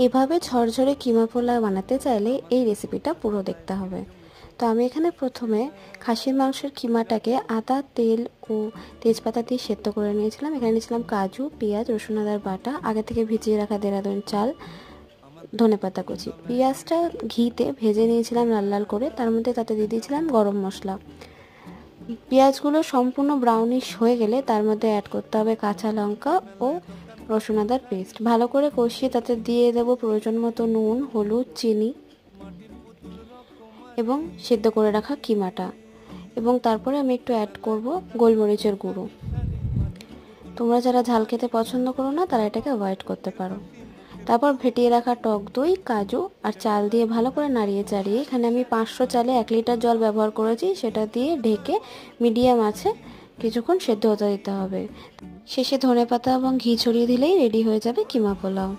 এভাবে ঝরঝরে কিমা পোলাও বানাতে চাইলে এই রেসিপিটা পুরো দেখতে হবে। তো আমি এখানে প্রথমে খাসির মাংসের কিমাটাকে আদা, তেল ও তেজপাতা দিয়ে সেদ্ধ করে নিয়েছিলাম। এখানে নিয়েছিলাম কাজু, পেঁয়াজ, রসুন, আদার বাটা, আগে থেকে ভিজিয়ে রাখা দেরাদুন চাল, ধনেপাতা কুচি। পেঁয়াজটা ঘিতে ভেজে নিয়েছিলাম লাল লাল করে, তার মধ্যে তাতে দিয়ে দিয়েছিলাম গরম মশলা। পেঁয়াজগুলো সম্পূর্ণ ব্রাউনিশ হয়ে গেলে তার মধ্যে অ্যাড করতে হবে কাঁচা লঙ্কা ও রসুন আদার পেস্ট। ভালো করে কষিয়ে তাতে দিয়ে দেবো প্রয়োজন মতো নুন, হলুদ, চিনি এবং সেদ্ধ করে রাখা কিমাটা, এবং তারপরে আমি একটু অ্যাড করব গোলমরিচের গুঁড়ো। তোমরা যারা ঝাল খেতে পছন্দ করো না তারা এটাকে অ্যাভয়েড করতে পারো। তারপর ফেটিয়ে রাখা টক দই, কাজু আর চাল দিয়ে ভালো করে নাড়িয়ে চাড়িয়ে, এখানে আমি 500 চালে 1 লিটার জল ব্যবহার করেছি, সেটা দিয়ে ঢেকে মিডিয়াম আছে কিছুক্ষণ সেদ্ধ হতে দিতে হবে। শেষে ধনেপাতা এবং ঘি ছড়িয়ে দিলেই রেডি হয়ে যাবে কিমা পোলাও।